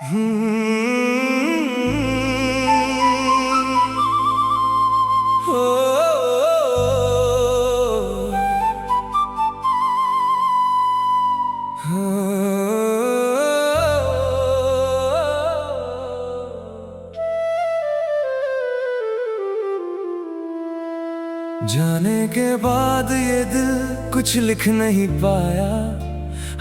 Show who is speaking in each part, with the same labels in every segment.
Speaker 1: जाने के बाद ये दिल कुछ लिख नहीं पाया,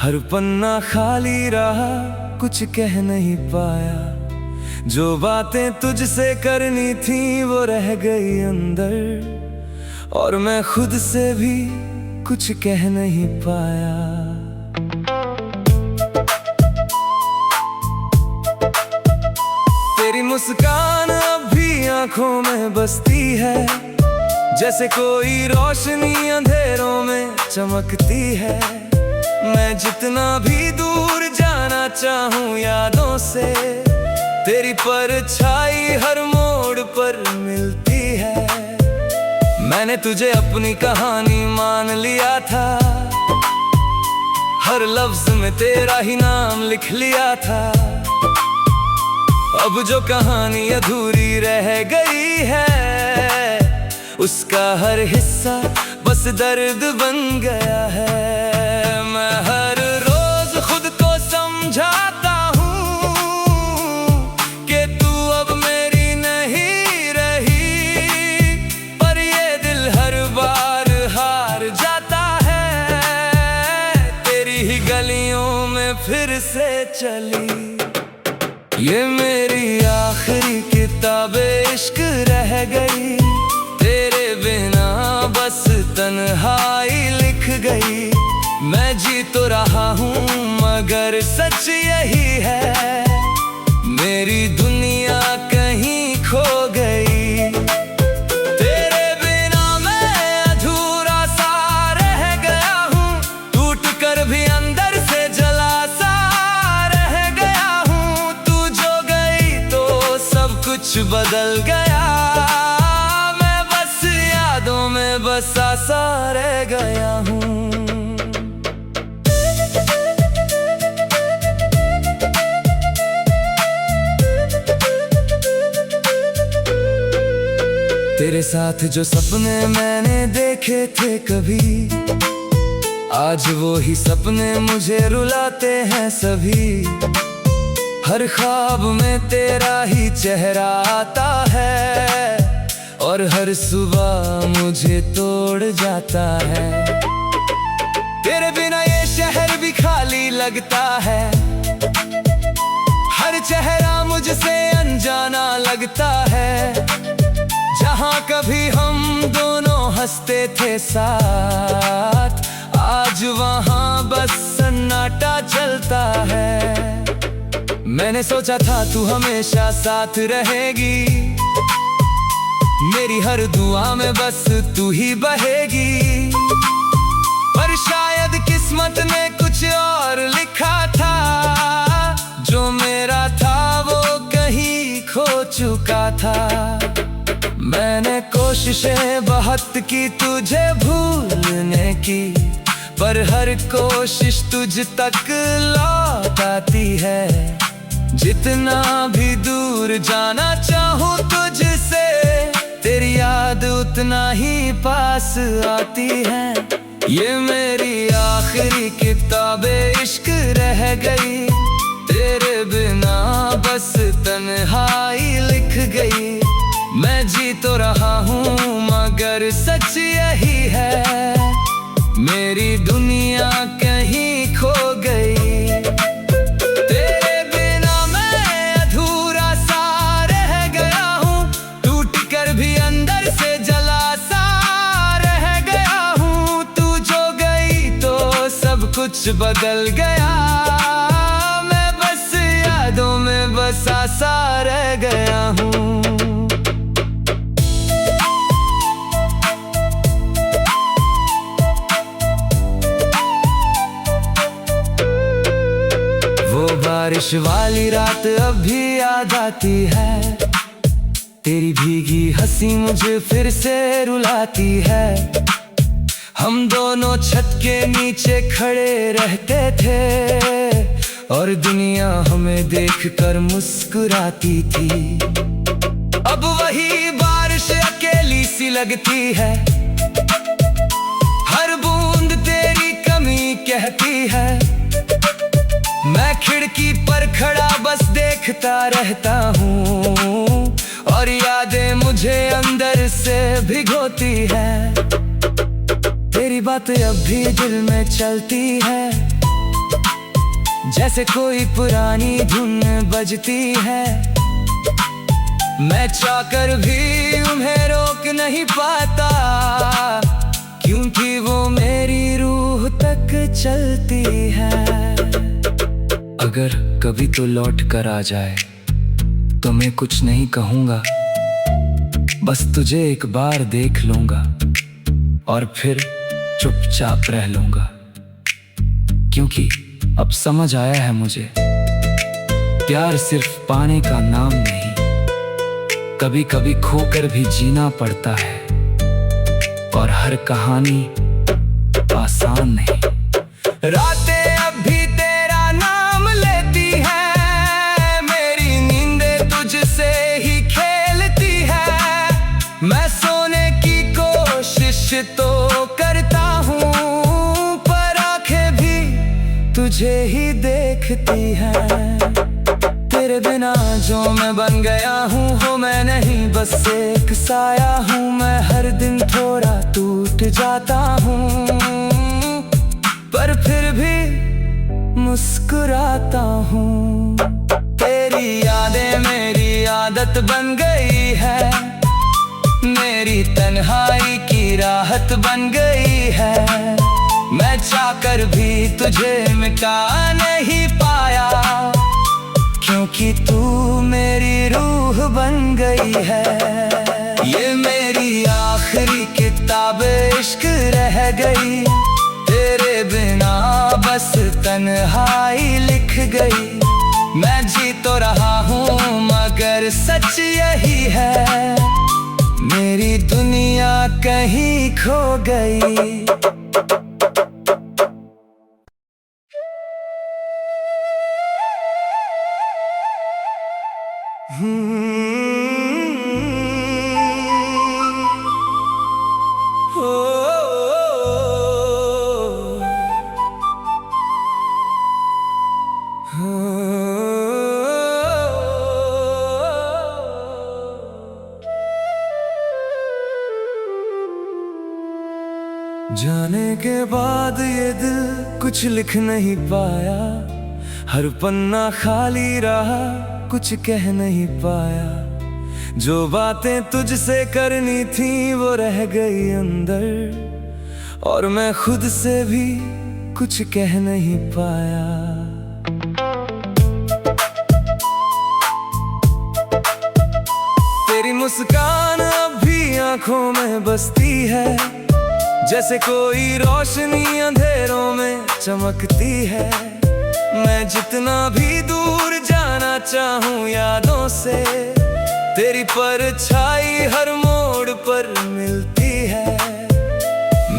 Speaker 1: हर पन्ना खाली रहा, कुछ कह नहीं पाया। जो बातें तुझसे करनी थी वो रह गई अंदर, और मैं खुद से भी कुछ कह नहीं पाया। तेरी मुस्कान अब भी आंखों में बसती है, जैसे कोई रोशनी अंधेरों में चमकती है। मैं जितना भी दूर जाना चाहूं यादों से, तेरी परछाई हर मोड़ पर मिलती है। मैंने तुझे अपनी कहानी मान लिया था, हर लफ्ज में तेरा ही नाम लिख लिया था। अब जो कहानी अधूरी रह गई है, उसका हर हिस्सा बस दर्द बन गया है। मैं हर रोज खुद को समझाता हूँ कि तू अब मेरी नहीं रही, पर ये दिल हर बार हार जाता है। तेरी ही गलियों में फिर से चली ये मेरी आखिरी किताबे इश्क रह गई। तेरे बिना बस तन्हाई लिख गई। मैं जी तो रहा हूँ मगर सच यही है, मेरी दुनिया कहीं खो गई। तेरे बिना मैं अधूरा सा रह गया हूँ, टूट कर भी अंदर से जला सा रह गया हूँ। तू जो गई तो सब कुछ बदल गया, मैं बस यादों में बसा सा रह गया हूँ। तेरे साथ जो सपने मैंने देखे थे कभी, आज वो ही सपने मुझे रुलाते हैं सभी। हर ख्वाब में तेरा ही चेहरा आता है, और हर सुबह मुझे तोड़ जाता है। तेरे बिना ये शहर भी खाली लगता है, हर चेहरा मुझसे अनजाना लगता है। जहाँ कभी हम दोनों हंसते थे साथ, आज वहाँ बस सन्नाटा चलता है। मैंने सोचा था तू हमेशा साथ रहेगी, मेरी हर दुआ में बस तू ही बहेगी। पर शायद किस्मत ने कुछ और लिखा था, जो मेरा था वो कहीं खो चुका था। मैंने कोशिशें बहुत की तुझे भूलने की, पर हर कोशिश तुझ तक लौट आती है। जितना भी दूर जाना चाहूँ तुझसे, तेरी याद उतना ही पास आती है। ये मेरी आखिरी किताबे इश्क रह गई, तेरे बिना बस तन्हाई लिख गई। मैं जी तो रहा हूँ मगर सच यही है, मेरी दुनिया कहीं खो गई। तेरे बिना मैं अधूरा सा रह गया हूँ, टूट कर भी अंदर से जला सा रह गया हूँ। तू जो गई तो सब कुछ बदल गया, मैं बस यादों में बसा सा रह गया हूँ। बारिश वाली रात अब भी याद आती है, तेरी भीगी हंसी मुझे फिर से रुलाती है। हम दोनों छत के नीचे खड़े रहते थे, और दुनिया हमें देखकर मुस्कुराती थी। अब वही बारिश अकेली सी लगती है, हर बूंद तेरी कमी कहती है। मैं खिड़की पर खड़ा बस देखता रहता हूँ, और यादें मुझे अंदर से भिगोती है। तेरी बातें अब भी दिल में चलती है, जैसे कोई पुरानी धुन बजती है। मैं चाहकर भी उन्हें रोक नहीं पाता, क्योंकि वो मेरी रूह तक चलती है। अगर कभी तो लौट कर आ जाए तो मैं कुछ नहीं कहूँगा, बस तुझे एक बार देख लूँगा और फिर चुपचाप रह लूँगा। क्योंकि अब समझ आया है मुझे, प्यार सिर्फ पाने का नाम नहीं, कभी कभी खोकर भी जीना पड़ता है। और हर कहानी आसान नहीं। रातें अब भी तेरा नाम लेती है, मेरी नींदें तुझसे ही खेलती है। मैं सोने की कोशिश तो करता हूँ, पर आंखें भी तुझे ही देखती है। तेरे बिना जो मैं बन गया हूँ हो मैं नहीं, बस एक साया हूँ मैं। हर दिन थोड़ा टूट जाता हूँ, पर फिर भी मुस्कुराता हूँ। तेरी यादें मेरी आदत बन गई है, मेरी तन्हाई की राहत बन गई है। मैं चाहकर भी तुझे मिटा नहीं पाया, क्योंकि तू मेरी रूह बन गई है। ये मेरी आखिरी किताब इश्क रह गई, तेरे बिना बस तन्हाई लिख गई। मैं जी तो रहा हूँ मगर सच यही है, मेरी दुनिया कहीं खो गई। जाने के बाद ये दिल कुछ लिख नहीं पाया, हर पन्ना खाली रहा कुछ कह नहीं पाया। जो बातें तुझसे करनी थी वो रह गई अंदर, और मैं खुद से भी कुछ कह नहीं पाया। तेरी मुस्कान अब भी आंखों में बसती है, जैसे कोई रोशनी अंधेरों में चमकती है। मैं जितना भी दूर जाना चाहूं यादों से, तेरी परछाई हर मोड़ पर मिलती है।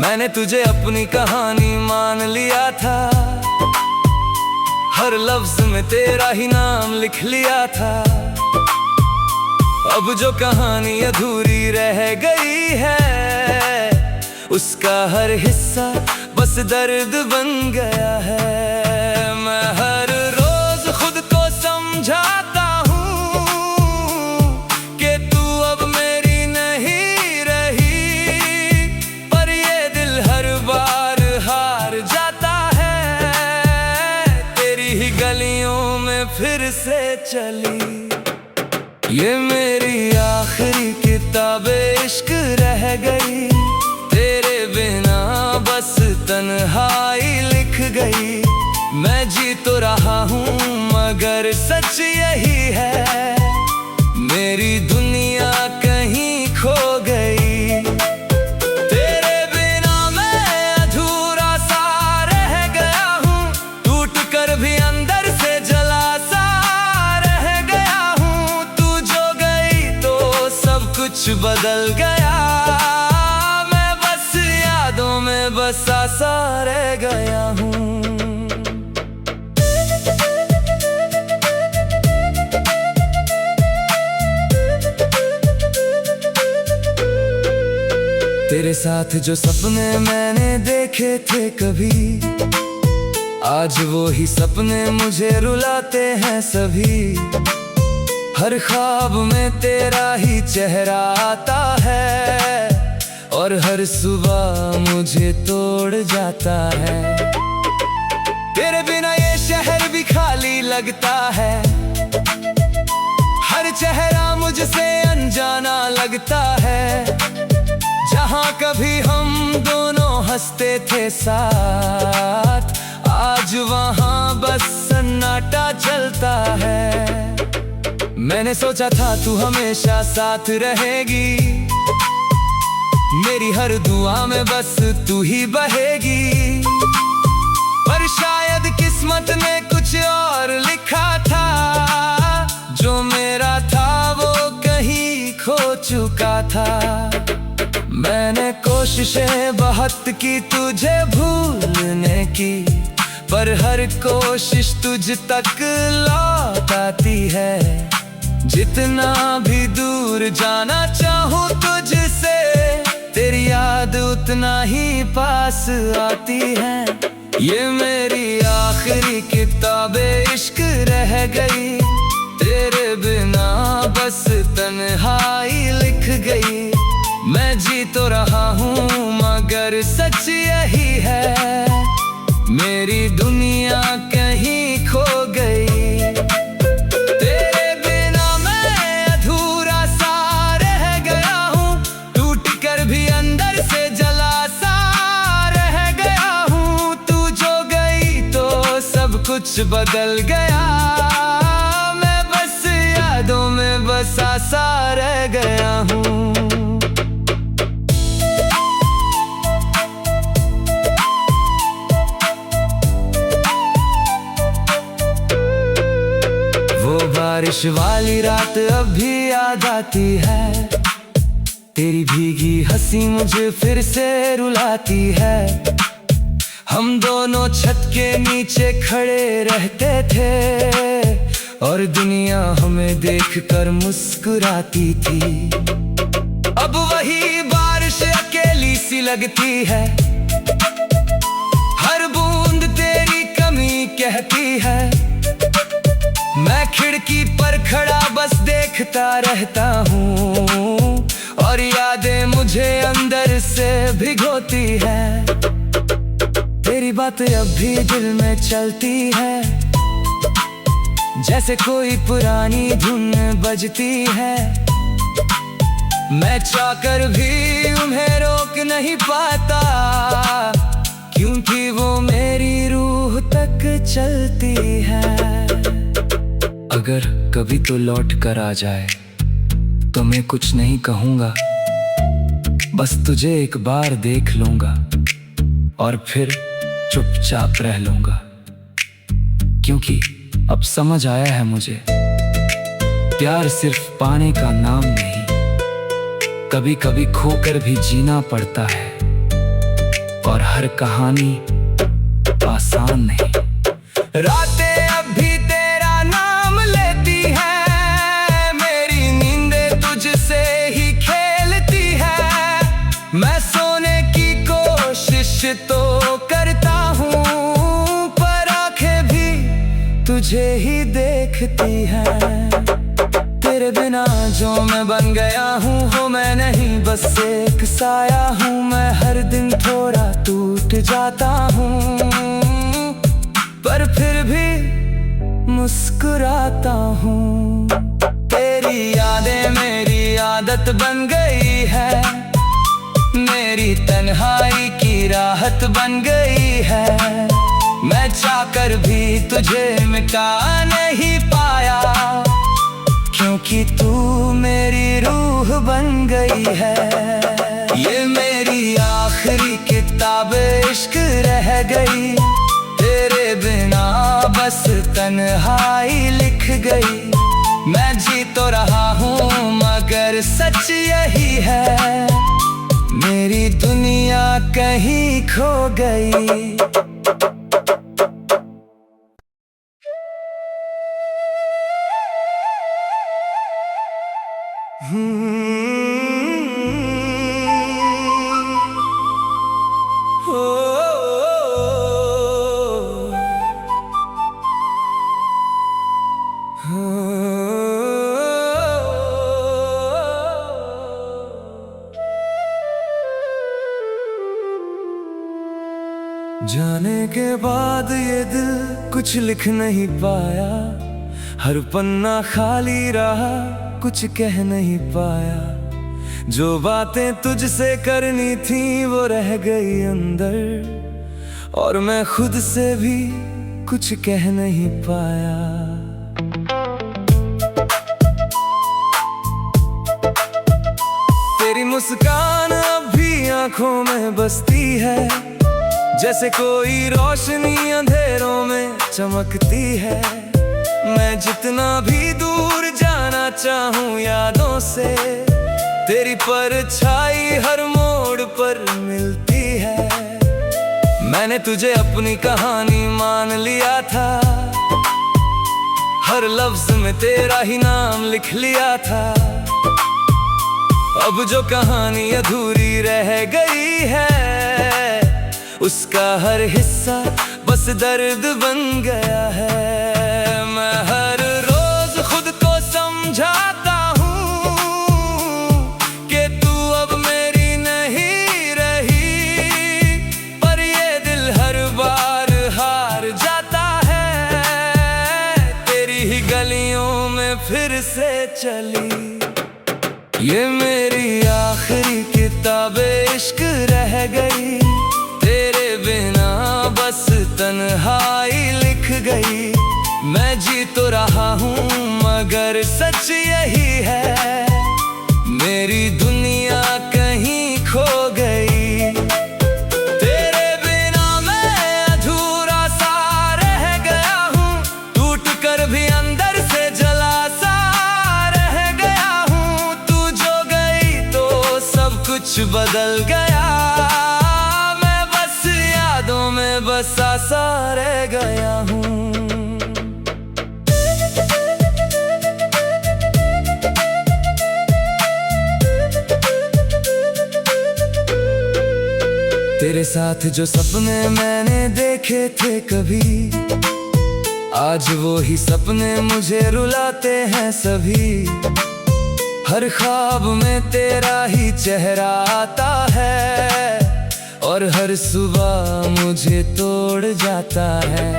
Speaker 1: मैंने तुझे अपनी कहानी मान लिया था, हर लफ्ज में तेरा ही नाम लिख लिया था। अब जो कहानी अधूरी रह गई है, उसका हर हिस्सा बस दर्द बन गया है। मैं हर रोज खुद को समझाता हूँ कि तू अब मेरी नहीं रही, पर ये दिल हर बार हार जाता है। तेरी ही गलियों में फिर से चली ये मेरी आखिरी किताब इश्क रह गई, तेरे बिना बस तन्हाई लिख गई। मैं जी तो रहा हूँ मगर सच यही है, मेरी दुनिया कहीं खो गई। तेरे बिना मैं अधूरा सा रह गया हूँ, टूट कर भी अंदर से जला सा रह गया हूँ। तू जो गई तो सब कुछ बदल गया, मैं बस यादों में बसा सा रह गया हूँ। साथ जो सपने मैंने देखे थे कभी, आज वो ही सपने मुझे रुलाते हैं सभी। हर ख्वाब में तेरा ही चेहरा आता है और हर सुबह मुझे तोड़ जाता है। तेरे बिना ये शहर भी खाली लगता है, हर चेहरा मुझसे अनजाना लगता है। जहाँ कभी हम दोनों हंसते थे साथ, आज वहाँ बस सन्नाटा चलता है। मैंने सोचा था तू हमेशा साथ रहेगी, मेरी हर दुआ में बस तू ही बहेगी। पर शायद किस्मत ने कुछ और लिखा था, जो मेरा था वो कहीं खो चुका था। मैंने कोशिशें बहुत की तुझे भूलने की, पर हर कोशिश तुझ तक लौट आती है। जितना भी दूर जाना चाहूँ तुझसे, तेरी याद उतना ही पास आती है। ये मेरी आखिरी किताबे इश्क रह गई, तेरे बिना बस तन्हाई लिख गई। मैं जी तो रहा हूँ मगर सच यही है, मेरी दुनिया कहीं खो गई। तेरे बिना मैं अधूरा सा रह गया हूँ, टूट कर भी अंदर से जला सा रह गया हूँ। तू जो गई तो सब कुछ बदल गया, मैं बस यादों में बसा सा रह गया हूँ। बारिश वाली रात अब भी याद आती है, तेरी भीगी हंसी मुझे फिर से रुलाती है। हम दोनों छत के नीचे खड़े रहते थे और दुनिया हमें देखकर मुस्कुराती थी। अब वही बारिश अकेली सी लगती है, हर बूंद तेरी कमी कहती है। मैं खिड़की पर खड़ा बस देखता रहता हूँ और यादें मुझे अंदर से भिगोती है। तेरी बातें अब भी दिल में चलती है, जैसे कोई पुरानी धुन बजती है। मैं चाहकर भी उन्हें रोक नहीं पाता, क्योंकि वो मेरी रूह तक चलती है। अगर कभी तो लौट कर आ जाए तो मैं कुछ नहीं कहूँगा, बस तुझे एक बार देख लूँगा और फिर चुपचाप रह लूँगा। क्योंकि अब समझ आया है मुझे, प्यार सिर्फ पाने का नाम नहीं, कभी कभी खोकर भी जीना पड़ता है। और हर कहानी आसान नहीं। रातें अब भी तेरा नाम लेती है, मेरी नींदें तुझसे ही खेलती है। मैं सोने की कोशिश तो करता हूँ, पर आंखें भी तुझे ही देखती हैं। तेरे बिना जो मैं बन गया हूँ हो मैं नहीं, बस एक साया हूँ मैं। हर दिन थोड़ा टूट जाता हूँ, पर फिर भी मुस्कुराता हूँ। तेरी यादें मेरी आदत बन गई है, मेरी तन्हाई की राहत बन गई है। मैं चाहकर भी तुझे मिटा नहीं पाया, क्योंकि तू मेरी रूह बन गई है। ये मेरी आखिरी किताब इश्क रह गई, तेरे बिना बस तन्हाई लिख गई। मैं जी तो रहा हूँ मगर सच यही है, मेरी दुनिया कहीं खो गई। जाने के बाद ये दिल कुछ लिख नहीं पाया, हर पन्ना खाली रहा, कुछ कह नहीं पाया। जो बातें तुझसे करनी थी वो रह गई अंदर, और मैं खुद से भी कुछ कह नहीं पाया। तेरी मुस्कान अब भी आंखों में बसती है, जैसे कोई रोशनी अंधेरों में चमकती है। मैं जितना भी दूर जाना चाहूं यादों से, तेरी परछाई हर मोड़ पर मिलती है। मैंने तुझे अपनी कहानी मान लिया था, हर लफ्ज में तेरा ही नाम लिख लिया था। अब जो कहानी अधूरी रह गई है, उसका हर हिस्सा बस दर्द बन गया है। मैं हर रोज खुद को समझाता हूँ कि तू अब मेरी नहीं रही, पर ये दिल हर बार हार जाता है। तेरी ही गलियों में फिर से चली ये मेरी आखिरी किताबे इश्क रह गई। तेरे बिना बस तन्हाई लिख गई। मैं जी तो रहा हूँ मगर सच यही है, मेरी दुनिया कहीं खो गई। तेरे बिना मैं अधूरा सा रह गया हूँ, टूट कर भी अंदर से जला सा रह गया हूँ। तू जो गई तो सब कुछ बदल गया, मैं बस यादों में बसा सा रह गया हूँ। तेरे साथ जो सपने मैंने देखे थे कभी, आज वो ही सपने मुझे रुलाते हैं सभी। हर ख्वाब में तेरा ही चेहरा आता है, और हर सुबह मुझे तोड़ जाता है।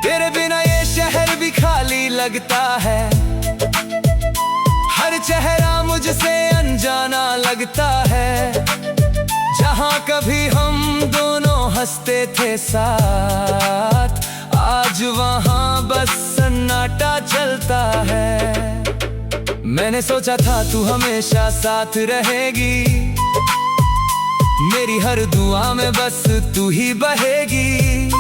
Speaker 1: तेरे बिना ये शहर भी खाली लगता है, हर चेहरा मुझसे अनजाना लगता है। जहाँ कभी हम दोनों हंसते थे साथ, आज वहाँ बस सन्नाटा चलता है। मैंने सोचा था तू हमेशा साथ रहेगी, मेरी हर दुआ में बस तू ही बहेगी।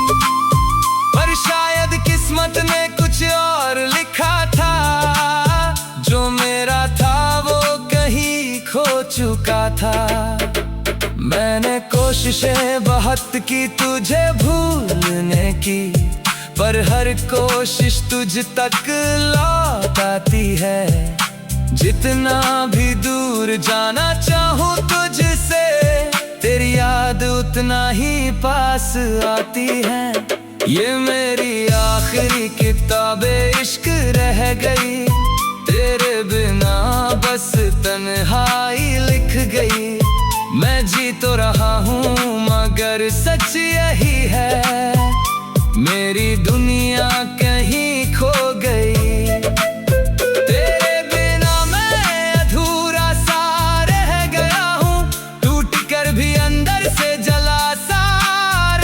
Speaker 1: पर शायद किस्मत ने कुछ और लिखा था, जो मेरा था वो कहीं खो चुका था। मैंने कोशिशें बहुत की तुझे भूलने की, पर हर कोशिश तुझ तक लौट आती है। जितना भी दूर जाना चाहूँ तुझसे, तेरी याद उतना ही पास आती है। ये मेरी आखिरी किताबे इश्क रह गई, तेरे बिना बस तन्हाई लिख गई। मैं जी तो रहा हूँ मगर सच यही है, मेरी दुनिया कहीं खो गई। तेरे बिना मैं अधूरा सा रह गया हूँ, टूट कर भी अंदर से जला सा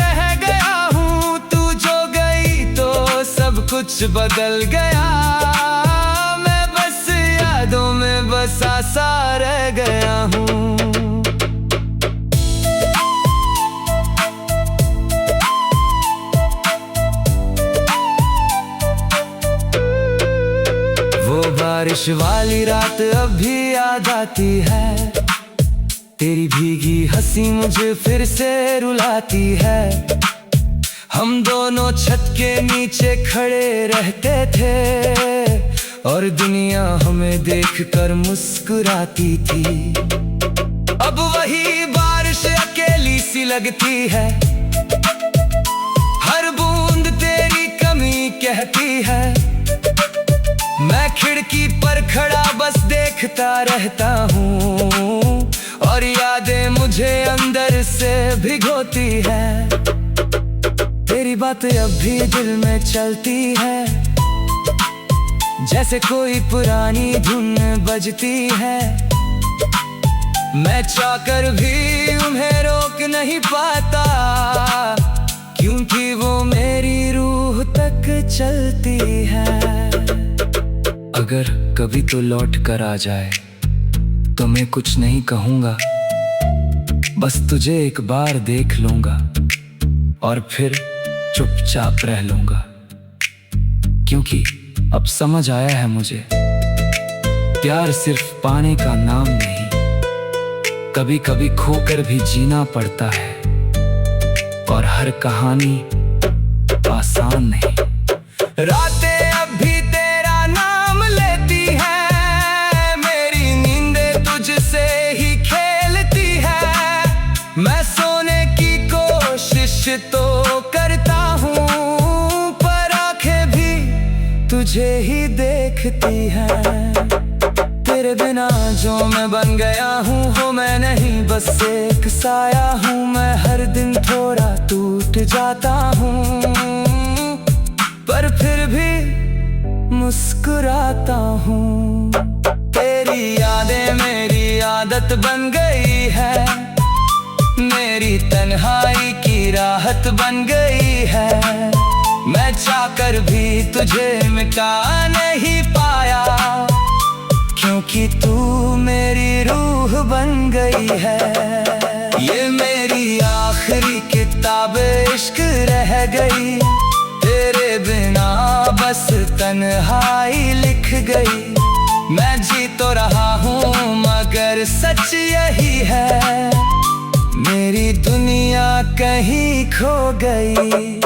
Speaker 1: रह गया हूँ। तू जो गई तो सब कुछ बदल गया, मैं बस यादों में बसा सा रह गया हूँ। बारिश वाली रात अब भी याद आती है, तेरी भीगी हंसी मुझे फिर से रुलाती है। हम दोनों छत के नीचे खड़े रहते थे, और दुनिया हमें देखकर मुस्कुराती थी। अब वही बारिश अकेली सी लगती है, हर बूंद तेरी कमी कहती है। मैं खिड़की पर खड़ा बस देखता रहता हूँ, और यादें मुझे अंदर से भिगोती है। तेरी बातें अब भी दिल में चलती है, जैसे कोई पुरानी धुन बजती है। मैं चाहकर भी उन्हें रोक नहीं पाता, क्योंकि वो मेरी रूह तक चलती है। अगर कभी तो लौट कर आ जाए तो मैं कुछ नहीं कहूँगा, बस तुझे एक बार देख लूँगा और फिर चुपचाप रह लूँगा। क्योंकि अब समझ आया है मुझे, प्यार सिर्फ पाने का नाम नहीं, कभी कभी खोकर भी जीना पड़ता है। और हर कहानी आसान नहीं। रातें अब भी तेरा नाम लेती है, मेरी नींदें तुझसे ही खेलती है। मैं सोने की कोशिश तो करता हूँ, पर आंखें भी तुझे ही देखती हैं। तेरे बिना जो मैं बन गया हूँ हो मैं नहीं, बस एक साया हूँ मैं। हर दिन थोड़ा टूट जाता हूँ, पर फिर भी मुस्कुराता हूँ। तेरी यादें मेरी आदत बन गई है, मेरी तन्हाई की राहत बन गई है। मैं चाहकर भी तुझे मिटा नहीं पाया, क्योंकि तू मेरी रूह बन गई है। ये मेरी आखिरी किताब इश्क रह गई, तेरे बिना बस तन्हाई लिख गई। मैं जी तो रहा हूँ मगर सच यही है, मेरी दुनिया कहीं खो गई।